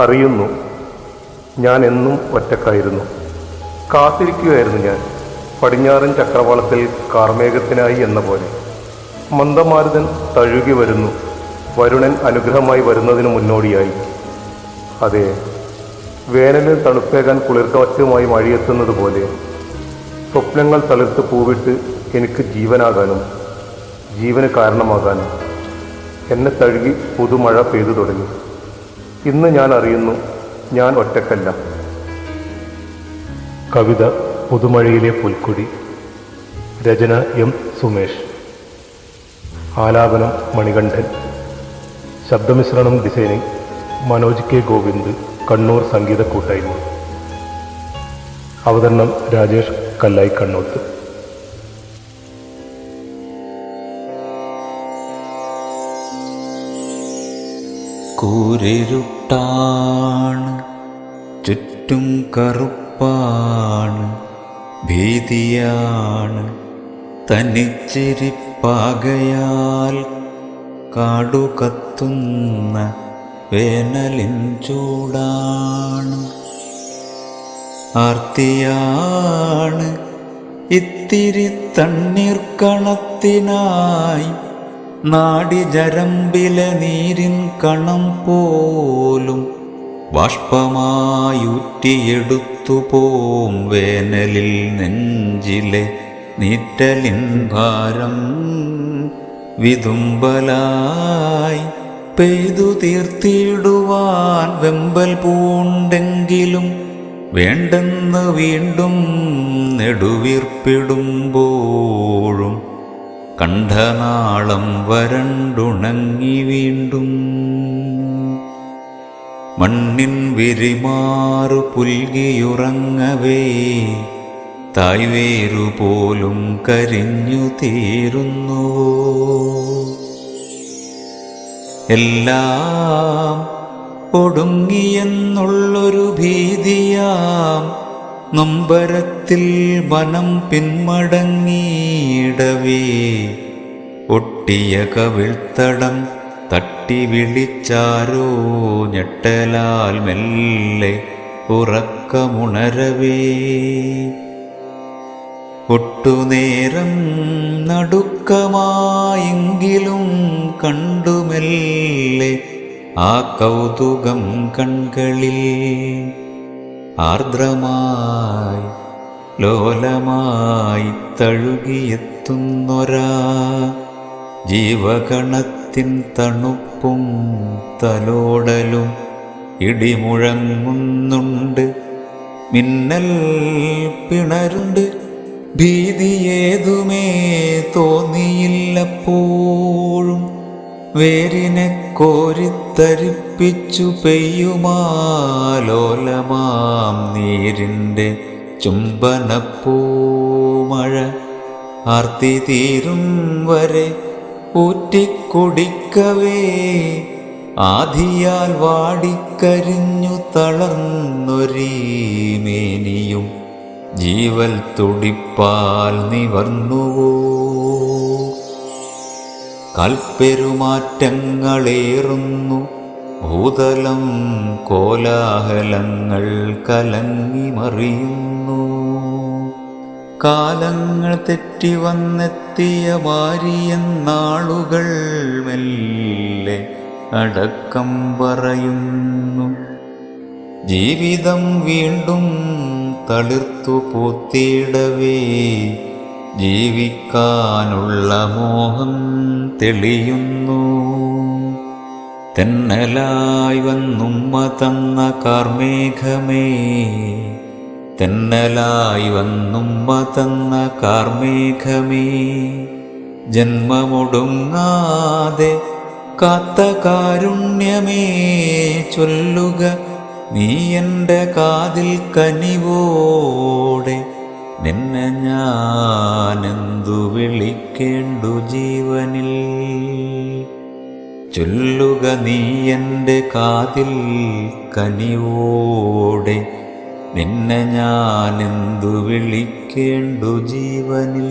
അറിയുന്നു, ഞാൻ എന്നും ഒറ്റക്കായിരുന്നു. കാത്തിരിക്കുകയായിരുന്നു ഞാൻ പടിഞ്ഞാറൻ ചക്രവാളത്തിൽ കാർമേഘത്തിനായി എന്ന പോലെ. മന്ദമാരുതൻ തഴുകി വരുന്നു, വരുണൻ അനുഗ്രഹമായി വരുന്നതിന് മുന്നോടിയായി. അതെ, വേനലിൽ തണുപ്പേകാൻ കുളിർക്കാറ്റുമായി മഴയെത്തുന്നത് പോലെ സ്വപ്നങ്ങൾ തളിർത്ത് പൂവിട്ട് എനിക്ക് ജീവനാകാനും ജീവന് കാരണമാകാനും എന്നെ തഴുകി പുതുമഴ പെയ്തു തുടങ്ങി. ഇന്ന് ഞാൻ അറിയുന്നു, ഞാൻ ഒറ്റക്കല്ല. കവിത പുതുമഴയിലെ പുൽക്കൊടി. രചന എം സുമേഷ്. ആലാപനം മണികണ്ഠൻ. ശബ്ദമിശ്രണം ഡിസൈനിങ് മനോജ് കെ ഗോവിന്ദ്, കണ്ണൂർ സംഗീത കൂട്ടായ്മ. അവതരണം രാജേഷ് കല്ലായി കണ്ണോത്ത്. കൂരിരുട്ടാണ്, ചുറ്റും കറുപ്പാണ്, ഭീതിയാണ്, തനിച്ചിരിപ്പാകയാൽ കാടുകത്തുന്ന വേനലിൻ ചൂടാണ്. ആർത്തിയാണ് ഇത്തിരി തണ്ണീർക്കണത്തിനായി, നാടിജരമ്പിലെ നീരിൻ കണം പോലും ബാഷ്പമായൂറ്റിയെടുത്തു പോം വേനലിൽ നെഞ്ചിലെ നീറ്റലിൻ ഭാരം വിതുമ്പലായി പെയ്തു തീർത്തിടുവാൻ വെമ്പൽ പൂണ്ടെങ്കിലും വേണ്ടെന്ന് വീണ്ടും നെടുവീർപ്പിടുമ്പോഴും കണ്ഠനാളം വരണ്ടുണങ്ങി വീണ്ടും. മണ്ണിൻ വിരിമാറു പുൽകിയുറങ്ങവേ തായ്വേരുപോലും കരിഞ്ഞു തീരുന്നുവോ? എല്ലാം ഒടുങ്ങിയെന്നുള്ളൊരു ഭീതിയാം നൊമ്പരത്തിൽ മനം പിന്മടങ്ങിയിടവേ ഒട്ടിയ കവിൾത്തടം തട്ടി വിളിച്ചാരോ ഞെട്ടലാൽ മെല്ലെ ഉറക്കമുണരവേ. ഒട്ടുനേരം നടുക്കമായെങ്കിലും കണ്ടുമെല്ലെ ആ കൗതുകം കൺകളിൽ ആർദ്രമായി ലോലമായി തഴുകിയെത്തുന്നൊരാ ജീവഗണത്തിൻ തണുപ്പും തലോടലും. ഇടിമുഴങ്ങുന്നുണ്ട്, മിന്നൽ പിണരുണ്ട്, ഭീതിയേതുമേ തോന്നിയില്ലപ്പോഴും. വേരിനെ കോരിത്തരിപ്പിച്ചു പെയ്യുമാലോലമാം നീരിൻ്റെ ചുംബനപ്പൂമഴ ആർത്തി തീരും വരെ ഊറ്റിക്കുടിക്കവേ ആധിയാൽ വാടിക്കരിഞ്ഞു തളർന്നൊരീ മേനിയും ജീവൽ തുടിപ്പാൽ നിവർന്നുവോ? കൽപ്പെരുമാറ്റങ്ങളേറുന്നു ഭൂതലം, കോലാഹലങ്ങൾ കലങ്ങി മറിയുന്നു. കാലങ്ങൾ തെറ്റി വന്നെത്തിയ ഭാര്യയെന്നാളുകൾ മെല്ലെ അടക്കം പറയുന്നു. ജീവിതം വീണ്ടും തളിർത്തു പൂത്തിടവേ ജീവിക്കാനുള്ള മോഹം തെളിയുന്നു. തെന്നലായി വന്നുമ്മ തന്ന കാർമേഘമേ, തെന്നലായി വന്നുമ്മ തന്ന കാർമേഘമേ, ജന്മമൊടുങ്ങാതെ കാത്ത കാരുണ്യമേ ചൊല്ലുക നീ എൻ്റെ കാതിൽ കനിവോടെ. നിന്നെ ഞാനെന്തു വിളിക്കേണ്ടു ജീവനിൽ? ചൊല്ലുക നീ എൻ്റെ കാതിൽ കനിവോടെ. നിന്നെ ഞാനെന്തു വിളിക്കേണ്ടു ജീവനിൽ?